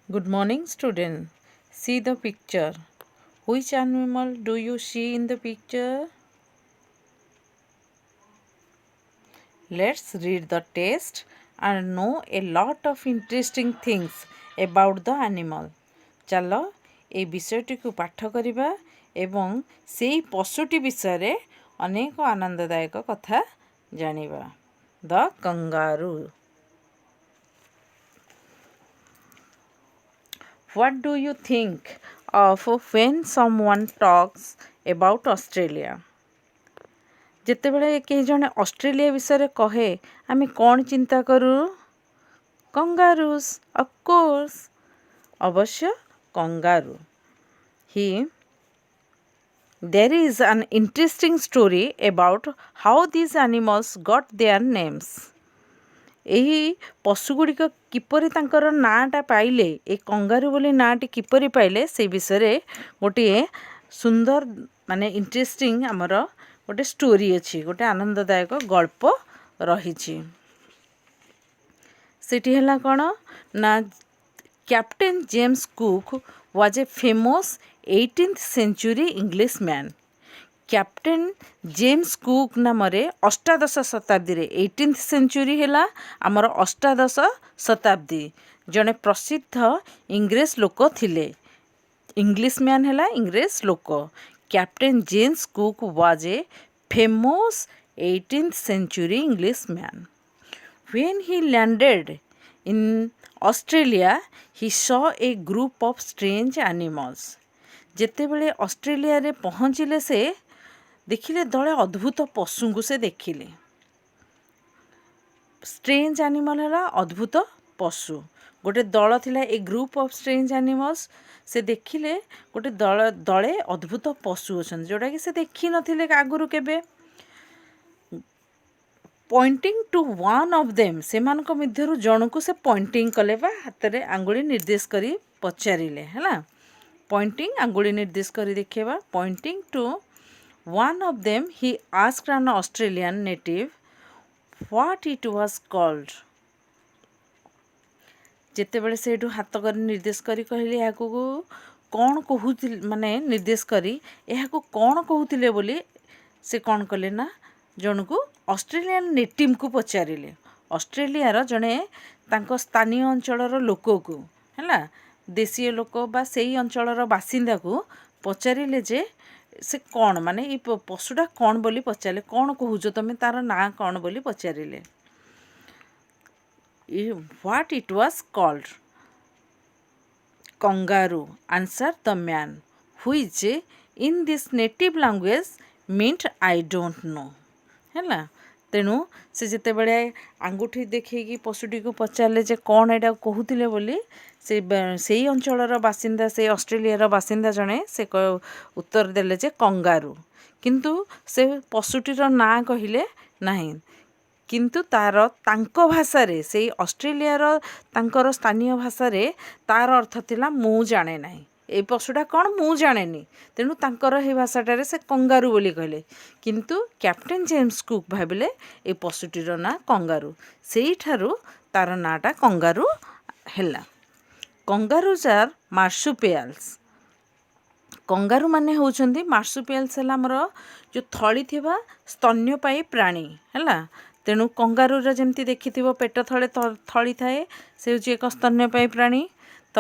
Good morning, student. See the picture. Which animal do you see in the picture? Let's read the text and know a lot of interesting things about the animal. ଚାଲ ଏ ବିଷୟଟିକୁ ପାଠ କରିବା ଏବଂ ସେହି ପଶୁଟି ବିଷୟରେ ଅନେକ ଆନନ୍ଦଦାୟକ କଥା ଜାଣିବା. The kangaroo. What do you think of when someone talks about Australia? ଯେତେବେଳେ କେହି ଜଣେ ଅଷ୍ଟ୍ରେଲିଆ ବିଷୟରେ କହେ ଆମେ କ'ଣ ଚିନ୍ତା କରୁ? Kangaroos, of course. ଅବଶ୍ୟ kangaroo. There is an interesting story about how these animals got their names. ଏହି ପଶୁଗୁଡ଼ିକ କିପରି ତାଙ୍କର ନାଁଟା ପାଇଲେ, ଏ କଙ୍ଗାରୁ ବୋଲି ନାଁଟି କିପରି ପାଇଲେ ସେ ବିଷୟରେ ଗୋଟିଏ ସୁନ୍ଦର ଇଣ୍ଟରେଷ୍ଟିଂ ଆମର ଗୋଟେ ଷ୍ଟୋରି ଅଛି, ଗୋଟେ ଆନନ୍ଦଦାୟକ ଗଳ୍ପ ରହିଛି. ସେଠି ହେଲା କ'ଣ ନା captain James cook was A famous 18th century English man. Captain James cook ନାମରେ ଅଷ୍ଟାଦଶ ଶତାବ୍ଦୀରେ 18th century ହେଲା ଆମର ଅଷ୍ଟାଦଶ ଶତାବ୍ଦୀ ଜଣେ ପ୍ରସିଦ୍ଧ ଇଂରେଜ ଲୋକ ଥିଲେ. ଇଂଲିଶ ମ୍ୟାନ୍ ହେଲା ଇଂରେଜ ଲୋକ. Captain James cook was A famous 18th century English man. When he landed in Australia, he saw a group of strange animals. ଯେତେବେଳେ ଅଷ୍ଟ୍ରେଲିଆରେ ପହଞ୍ଚିଲେ ସେ ଦେଖିଲେ ଦଳେ ଅଦ୍ଭୁତ ପଶୁଙ୍କୁ ସେ ଦେଖିଲେ. ଷ୍ଟ୍ରେଞ୍ଜ ଆନିମଲ୍ ହେଲା ଅଦ୍ଭୁତ ପଶୁ. ଗୋଟେ ଦଳ ଥିଲା ଏ ଗ୍ରୁପ୍ ଅଫ୍ ଷ୍ଟ୍ରେଞ୍ଜ ଆନିମଲ୍ସ. ସେ ଦେଖିଲେ ଗୋଟେ ଦଳେ ଅଦ୍ଭୁତ ପଶୁ ଅଛନ୍ତି ଯେଉଁଟାକି ସେ ଦେଖିନଥିଲେ ଆଗରୁ କେବେ. Pointing to one of them, ସେମାନଙ୍କ ମଧ୍ୟରୁ ଜଣକୁ ସେ ପଏଣ୍ଟିଂ କଲେ ବା ହାତରେ ଆଙ୍ଗୁଳି ନିର୍ଦ୍ଦେଶ କରି ପଚାରିଲେ. ହେଲା, ପଏଣ୍ଟିଂ ଆଙ୍ଗୁଳି ନିର୍ଦ୍ଦେଶ କରି ଦେଖେଇବା. Pointing to one of them, he asked an Australian native what it was called. ଯେତେବେଳେ ସେଇଠୁ ହାତ କରି ନିର୍ଦ୍ଦେଶ କରି କହିଲେ ଏହାକୁ କ'ଣ କହୁଥିଲେ, ନିର୍ଦ୍ଦେଶ କରି ଏହାକୁ କ'ଣ କହୁଥିଲେ ବୋଲି ସେ କ'ଣ କଲେ ନା ଜଣକୁ ଅଷ୍ଟ୍ରେଲିଆନ୍ ନେଟିଭ୍କୁ ପଚାରିଲେ. ଅଷ୍ଟ୍ରେଲିଆର ଜଣେ ତାଙ୍କ ସ୍ଥାନୀୟ ଅଞ୍ଚଳର ଲୋକକୁ, ହେଲା, ଦେଶୀୟ ଲୋକ ବା ସେଇ ଅଞ୍ଚଳର ବାସିନ୍ଦାକୁ ପଚାରିଲେ ଯେ ସେ କ'ଣ ଏଇ ପଶୁଟା କ'ଣ ବୋଲି ପଚାରିଲେ. କ'ଣ କହୁଛ ତମେ, ତା'ର ନାଁ କ'ଣ ବୋଲି ପଚାରିଲେ. What it was called? Kangaroo answer the man, which in this native language mint I don't know. ହେଲା, ତେଣୁ ସେ ଯେତେବେଳେ ଆଙ୍ଗୁଠି ଦେଖେଇକି ପଶୁଟିକୁ ପଚାରିଲେ ଯେ କ'ଣ ଏଇଟା କହୁଥିଲେ ବୋଲି, ସେଇ ଅଞ୍ଚଳର ବାସିନ୍ଦା, ସେଇ ଅଷ୍ଟ୍ରେଲିଆର ବାସିନ୍ଦା ଜଣେ ସେ ଉତ୍ତର ଦେଲେ ଯେ କଙ୍ଗାରୁ. କିନ୍ତୁ ସେ ପଶୁଟିର ନାଁ କହିଲେ ନାହିଁ. କିନ୍ତୁ ତାଙ୍କ ଭାଷାରେ, ସେଇ ଅଷ୍ଟ୍ରେଲିଆର ତାଙ୍କର ସ୍ଥାନୀୟ ଭାଷାରେ ତା'ର ଅର୍ଥ ଥିଲା ମୁଁ ଜାଣେ ନାହିଁ, ଏଇ ପଶୁଟା କ'ଣ ମୁଁ ଜାଣେନି. ତେଣୁ ତାଙ୍କର ଏହି ଭାଷାଟାରେ ସେ କଙ୍ଗାରୁ ବୋଲି କହିଲେ. କିନ୍ତୁ କ୍ୟାପ୍ଟେନ୍ ଜେମ୍ସ କୁକ୍ ଭାବିଲେ ଏ ପଶୁଟିର ନାଁ କଙ୍ଗାରୁ. ସେଇଠାରୁ ତା'ର ନାଁଟା କଙ୍ଗାରୁ ହେଲା. କଙ୍ଗାରୁଜ୍ ଆର୍ ମାର୍ସୁପିଆଲ୍ସ. କଙ୍ଗାରୁ ମାନେ ହେଉଛନ୍ତି, ମାର୍ସୁପିଆଲ୍ସ ହେଲା ଆମର ଯେଉଁ ଥଳି ଥିବା ସ୍ତନ୍ୟପାୟୀ ପ୍ରାଣୀ. ହେଲା, ତେଣୁ କଙ୍ଗାରୁର ଯେମିତି ଦେଖିଥିବ ପେଟ ତଳେ ଥଳି ଥାଏ, ସେ ହେଉଛି ଏକ ସ୍ତନ୍ୟପାୟୀ ପ୍ରାଣୀ. ତ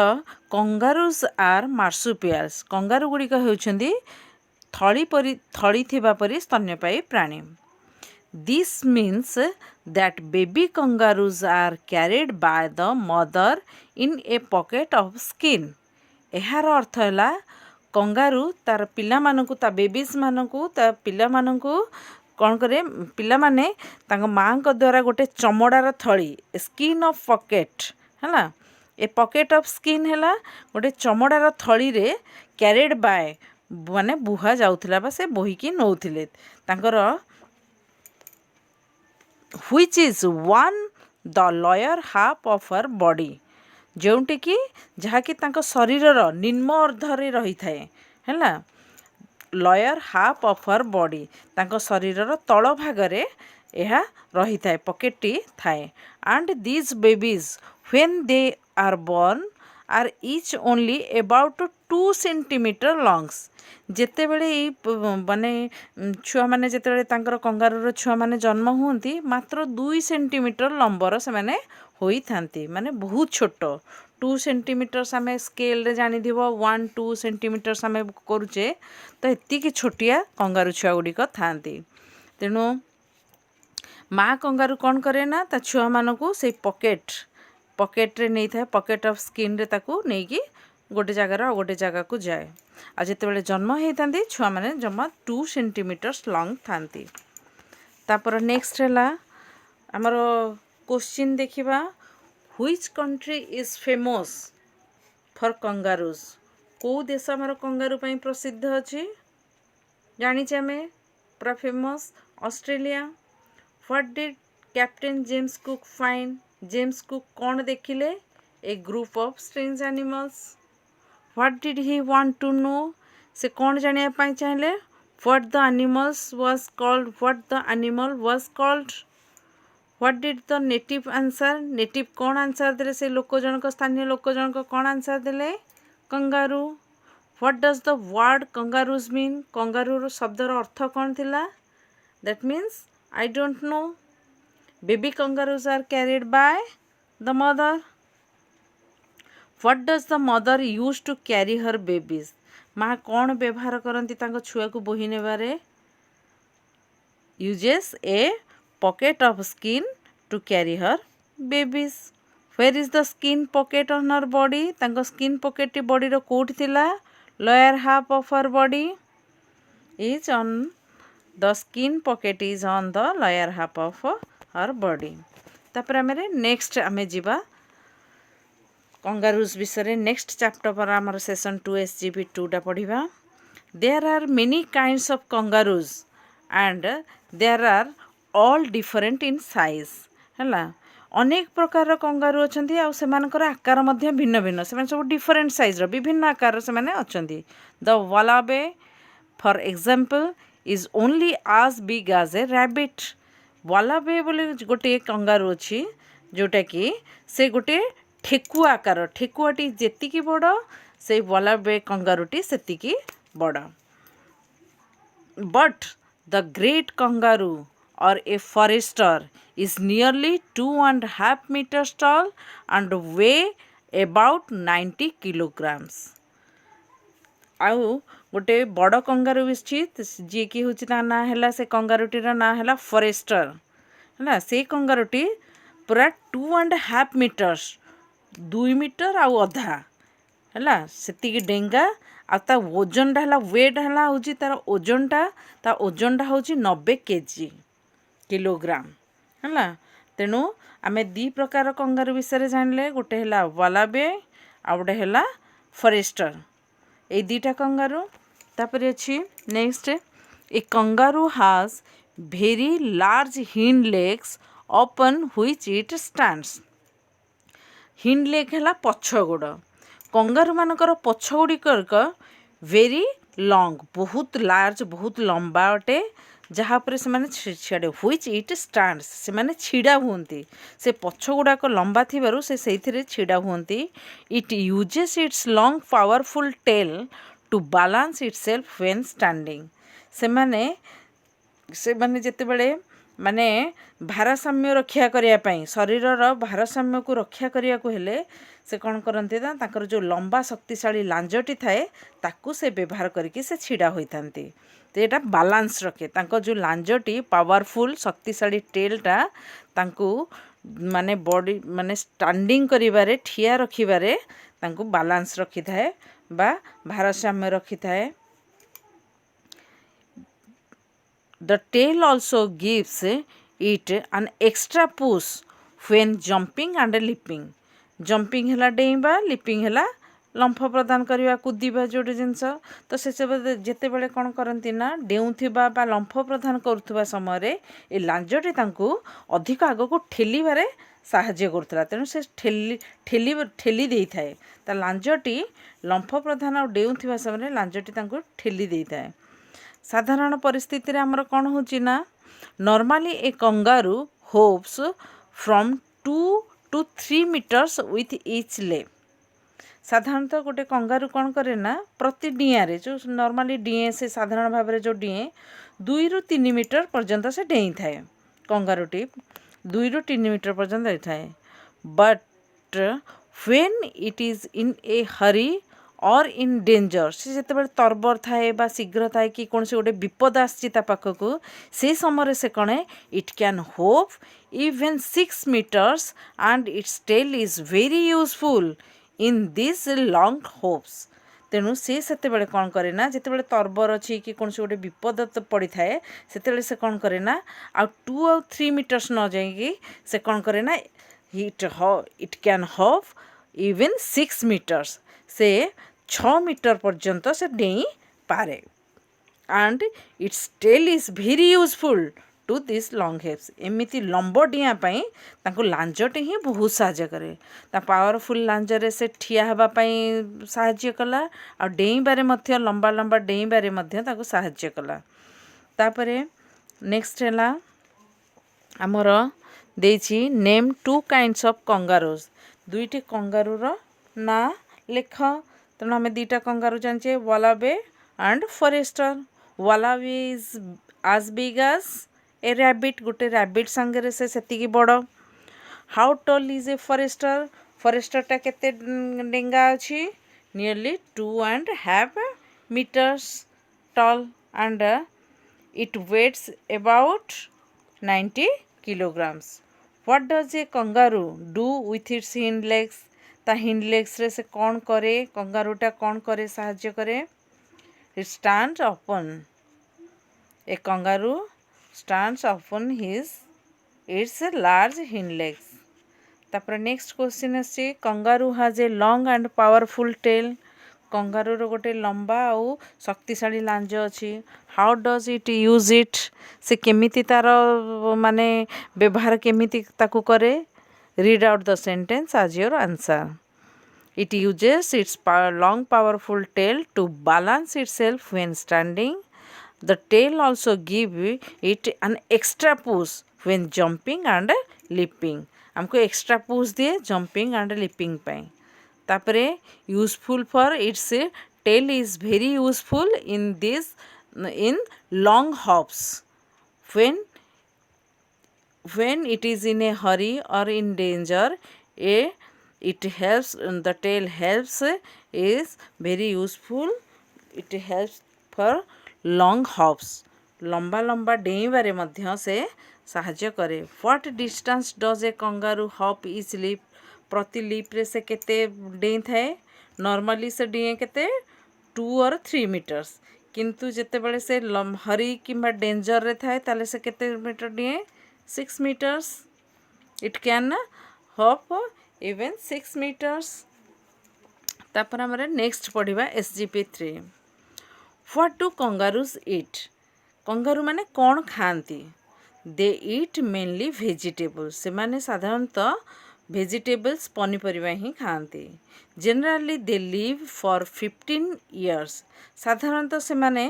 କଙ୍ଗାରୁଜ୍ ଆର୍ ମାର୍ସୁପିଆଲ୍ସ, କଙ୍ଗାରୁ ଗୁଡ଼ିକ ହେଉଛନ୍ତି ଥଳି ଥିବା ପରି ସ୍ତନ୍ୟପାୟୀ ପ୍ରାଣୀ. This means that baby kangaroos are carried by the mother in a pocket of skin. ଏହାର ଅର୍ଥ ହେଲା କଙ୍ଗାରୁ ତାର ପିଲାମାନଙ୍କୁ, ତା ବେବିଜ୍ ମାନଙ୍କୁ, ତା ପିଲାମାନଙ୍କୁ କ'ଣ କରେ, ପିଲାମାନେ ତାଙ୍କ ମାଆଙ୍କ ଦ୍ୱାରା ଗୋଟେ ଚମଡ଼ାର ଥଳି, ସ୍କିନ୍ ଅଫ୍ ପକେଟ୍, ହେଲା, ଏ ପକେଟ୍ ଅଫ୍ ସ୍କିନ୍ ହେଲା ଗୋଟେ ଚମଡ଼ାର ଥଳିରେ କ୍ୟାରିଡ୍ ବାଏ ବୁହା ଯାଉଥିଲା ବା ସେ ବୋହିକି ନେଉଥିଲେ ତାଙ୍କର, which is one the lower half of her body, ଯେଉଁଠିକି ଯାହାକି ତାଙ୍କ ଶରୀରର ନିମ୍ନ ଅର୍ଦ୍ଧରେ ରହିଥାଏ. ହେଲା, lower half of her body, ତାଙ୍କ ଶରୀରର ତଳ ଭାଗରେ ଏହା ରହିଥାଏ, ପକେଟ୍ଟି ଥାଏ. And these babies when they are born are each only about 2 centimetre longs जिते बड़े माने छुआ मैंने जिते बड़े तांकर कंगारूर छुआ मैंने जन्म हुंती मात्र 2 सेंटीमीटर लंबर से मैंने होई थांती माने बहुत छोट 2 सेंटीमीटर आम स्केल रे जानी दिबो 1-2 सेंटीमीटर आम करुचे तो एतिकी छोटिया कंगारू छुआ गुड़िक थांती तेणु माँ कंगारू कौन करे ना ता छुआ मानकू से पकेट रे नहीं था पकेट ऑफ स्किन रे ताकू नहीं कि गोटे जगार गोटे जगह को जाए आ जिते जन्म होती छुआ मैंने जमा 2 सेंटीमीटर्स लॉन्ग थांती तापर नेक्स्ट है आमर क्वेश्चन देखिबा which country is famous for kangaroos को देश आमर कंगारू पई प्रसिद्ध अछि जानिचे आमे पूरा famous Australia what did captain James Cook find James Cook कौन देखिले a group of strange animals what did he want to know से कौन जानिया पाई चाहले what the animals was called what the animal was called what did the native answer native कौन answer देले से लोक जनक स्थानीय लोक जनक कौन आंसर देले kangaroo what does the word kangaroos mean kangaroo शब्दर अर्थ कौन थिला that means I don't know baby kangaroos are carried by the mother what does the mother use to carry her babies माँ कौन व्यवहार करती छुआ को बोही नेबारे uses a pocket of skin to carry her babies where is the skin pocket on her body skin pocket body रो कोट थिला lower half of her body is on the skin pocket is on the lower half of her body तापर आमे next आमे जीवा kangaroos विषय next chapter पर आमर सेशन 2 SGP 2 पढ़ा there are many kinds of kangaroos and there are all different in size है अनेक प्रकार कंगारू अच्छा आउ सेमानकर आकार मध्य भिन्न भिन्न से सब डिफरेंट साइज विभिन्न आकार से माने अच्छी the wallaby for example is only as big as a rabbit wallaby बोले गोटे कंगारू अच्छी जोटा कि से गोटे ठेकुआ आकार ठेकुआटी जेतिकी बड़ से वालाबे कंगारूटी सेतिकी बड़ but the great kangaroo or a forester is nearly 2.5 meters tall and weigh about 90 kilograms. आउ गोटे बड़ कंगारू भी जी कि हूँ ना है से कंगारूटीर ना है फॉरेस्टर है से कंगारूटी पूरा 2.5 meters 2 मीटर आउ अधा है से डेंगा आ ओजनटा है वेट है हूँ तार ओजनटा हूँ 90 kg किलोग्राम है तेणु आमे दी प्रकार कंगारू विषय जानले गोटे है वालाबे आ गोटे है फॉरेस्टर ए दीटा कंगारू तापर अच्छी नेक्स्ट ए कंगारू हाज भेरी large hind legs open which it stands hind leg है पछ गोड़ कंगारू मानकर पछ गुड़िक वेरी लॉन्ग बहुत लार्ज बहुत लंबा अटे जहाँपर से छाड़े व्हिच इट स्टैंड्स से माने छिड़ा हुंती से पछ गुड़ाक लंबा थिबारु से छिड़ा हुंती it uses its long powerful tail to balance itself when standing से माने जेतेबेले माने भारसाम्य रक्षा करने शरीरर भारसाम्य को रक्षा करने को हेले से कौन करते ना ताकर जो लंबा शक्तिशाली लांजटी थाए ताकू से व्यवहार करके से छिड़ा होइथांती तो यहाँ बालांस रखे तांको जो लांजटी पावरफुल शक्तिशाली टेलटा तांको माने बॉडी माने स्टैंडिंग करिबारे ठिया रखिबारे तांको बालांस रखी थाए बा भारसाम्य रखी थाए The tail also gives it an extra push when jumping and leaping. Jumping है डेइबा लिपिंग है लंफ प्रदान करवा कूदवा जोटे जिनस तो से जिते बड़े कौन करती ना डेउथबा बा लंफ प्रदान करुवा समय ए लांजटी अधिक आग को ठेलिबारे साहाଯ୍य करुला तेणु से ठेली दे थाए ता लांजटी लंफ प्रदान और डेउथबा समय लांजटी ठेली दे थाए साधारण परिस्थिति रे हमर कौन होची ना normally A kangaroo hopes from 2 to 3 meters with each leg साधारणतः गोटे कंगारू कौन करे ना प्रति डियारे जो नॉर्मली डिए से साधारण भाव में जो डिए 2 ରୁ 3 मीटर पर्यंत से डेई थाए कंगारूटी 2 ରୁ 3 मीटर पर्यंत डेई थाए but when it is in a hurry or in danger से जिते तरबर थाए बा शीघ्र थाए कि कौन से गोटे विपद आसी पाखक से समय से कौन it can hop even 6 metres and its tail is very useful in this long hops तेणु सी से कौन करे ना जिते तरबर अच्छी कि कौन से गोटे विपद पड़ी थाए से कौन करे ना आ 2 और 3 मीटर्स न जाइए से कौन करे ना it can hop even 6 metres से 6 मीटर पर्यंत से डेई पारे and its tail is very useful to this long hops एमती लंब डिया तांको लांजटे ही बहुत साहाय्य करे पावरफुल लांजरे से ठिया होगापाई साहाय्य कला आ डेईबारे मध्य लंबा लंबा डेईबारे मध्य ताको साहाय्य कला तापरे नेक्स्ट है आमर देछि नेम 2 काइंड्स ऑफ कंगारूज दुईटी कंगारूर ना लेख तेणु आम 2टा कंगारू जाने wallaby and forester wallaby is as big as a rabbit गोटे रैबिट सांगे से सेतिकी बड़ how tall is a forester फॉरेस्टरटा केते डेंगा अच्छी nearly 2.5 metres tall and it weighs about 90 kilograms what does a kangaroo do with its hind legs ता हिंड लेग्स रे से कौन करे कंगारूटा कौन करे साहाय्य करे it stands upon a kangaroo stands upon its large hind legs. तापर नेक्स्ट क्वेश्चन अच्छे kangaroo has a long and powerful tail kangaroo रो गोटे लंबा आउ शक्तिशाली लांज अच्छी how does it use it से केमिति तार माने व्यवहार केमिति ताकू करे read out the sentence as your answer. It uses its long powerful tail to balance itself when standing. The tail also give it an extra push when jumping and leaping. हमको extra push दिए jumping and leaping पाई तापरे useful for its tail is very useful in this in long hops when it is in a hurry or in danger it helps the tail helps is very useful it helps for long hops लंबा लंबा डेईबारे मध्य से साहाय्य करे what distance does a kangaroo hop is leap प्रति leap रे से केते डेई थाए नॉर्मली से डिए केते 2 और 3 मीटर्स किंतु जेते बेले से हरी किंबा डेंजर रे थाए ताले से केते मीटर डिए 6 meters it can hop even 6 meters तापर हमरे नेक्स्ट पढ़िबा SGP 3 what do kangaroos eat kangaroo माने कौन खाती दे इट मेनली भेजिटेबल्स से माने साधारणतः भेजिटेबल्स पनीपरिया ही खाती generally they live for 15 years साधारणतः से माने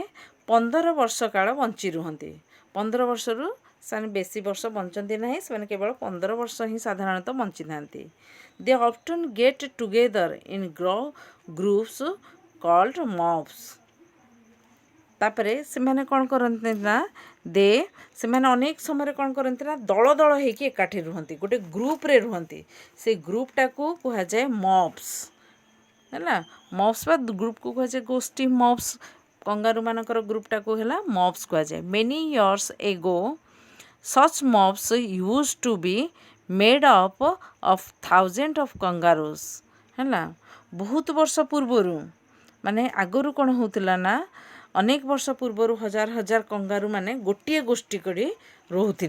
15 वर्ष काल बंची रुहंती 15 वर्ष रु से बेसी वर्ष बंचती ना से केवल 15 वर्ष ही साधारणतः बंची था they often get together in groups called mobs तापरे से माने कौन करते ना दे से माने अनेक समय कौन करते ना दल दल होकर एकाठी रुहंती गोटे ग्रुप रे रुहंती से ग्रुपटा को कह जाए मॉब्स है मॉब्स बा ग्रुप को कह जाए गोष्ठी मॉब्स कंगारू मानकर ग्रुपटा को है मॉब्स कह जाए many years ago such mobs used to be made up of thousand of kangaroos है बहुत वर्ष पूर्वर माने आगरू कौन होतिला ना अनेक वर्ष पूर्वर हजार हजार कंगारू माने गोटे गोष्ठी कर रोते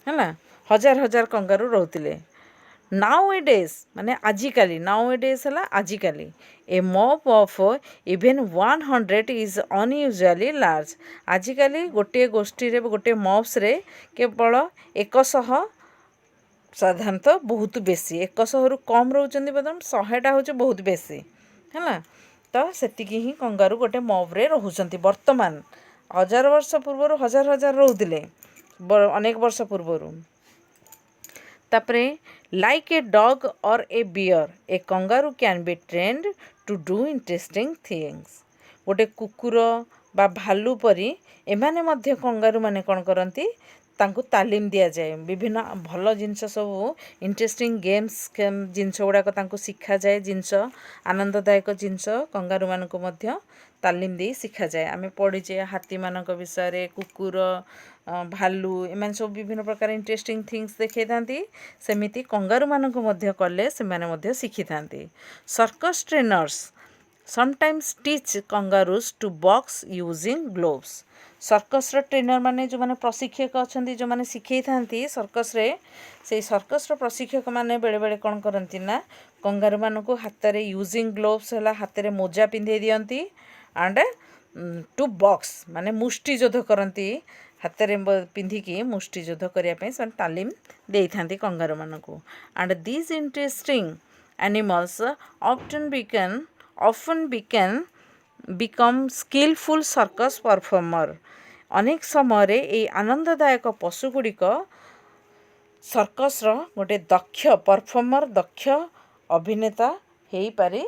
है हजार हजार कंगारू रोते नाउ ए डेज माने आजिकाली नाउ ए डेज है आजिकाली a mob of even 100 is unusually large आजिकाली गोटे गोष्ठी रे गोटे मॉब्स रे केवल 100 साधारणतः बहुत बेसी 100 रु कम रोचंदी बदम 100टा होचे बहुत बेसी है तो सेतिकी ही कंगारू गोटे मॉब्रे रोचंती वर्तमान हजार वर्ष पूर्व हजार हजार रोते अनेक वर्ष पूर्वर तापरे like a dog or a bear a kangaroo can be trained to do interesting things. गोटे कुकुर बा भालू परी एमाने मध्य कंगारू माने कौन करती तांकु तालीम दिया जाए विभिन्न भल जिनस सब इंटरेस्टिंग गेम्स जिनस गुड़ाक तांकु शिखा जाए जिनस आनंददायक जिनस कंगारू मानक मध्य तालीम दे शिखा जाए। आमे पढ़ीचे हाथी मानक विषय कुकुर भालू एमान सब विभिन्न प्रकार इंटरेस्टिंग थिंग्स देखै थांती सेमिति कंगारू मानक मध्य कले से माने मध्य शिखी थांती। Circus trainers sometimes teach kangaroos to box using gloves. Circus trainer माने जो माने प्रशिक्षक अच्छा जो माने शिखे थांती सर्कस रे से सर्कस प्रशिक्षक माने बेले बेले कौन करती ना कंगारू मानक हाथ में यूजिंग ग्लोव्स है हाथ में मोजा पिंधे दियंती एंड टू बॉक्स माने मुष्टि युद्ध करती हाथ में पिंधिकी मुष्टि युद्ध करने से तालीम दे था कंगारू मानक and these interesting animals often become skillful circus performer। अनेक समय ये आनंददायक पशुगुड़िक सर्कस गोटे दक्ष परफॉर्मर दक्ष अभिनेता हो पारि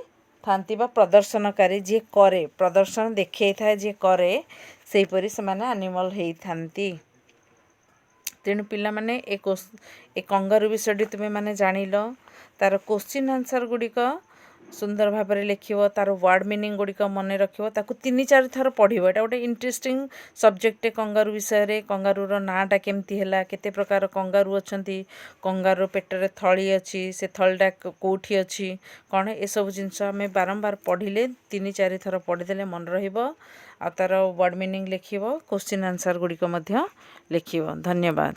थांती बा प्रदर्शनकारी जी करे प्रदर्शन देखै था जी करे से परी से माने एनिमल हो थांती। तेणु पिला माने ए कंगारू विषय तुम्हें माने जानिल तार क्वेश्चन आंसर गुड़िक सुंदर भाव में लिखिब तार वर्ड मीनिंग गुड़िक मन रखिब ताकू 3-4 थर पढ़िब। एटा गोटे इंटरेस्टिंग सब्जेक्ट कंगारू विषय कंगारूर नाटा केमती है केते प्रकार कंगारू अच्छी कंगारू पेटर थली अच्छी से थलीटा कौटी अच्छी कौन ए सब जिनस आम बारंबार पढ़िले 3-4 थर पढ़ीदे मन रहिब आ तार वर्ड मीनिंग लिखिब क्वेश्चन आंसर गुड़िक लिखिब। धन्यवाद।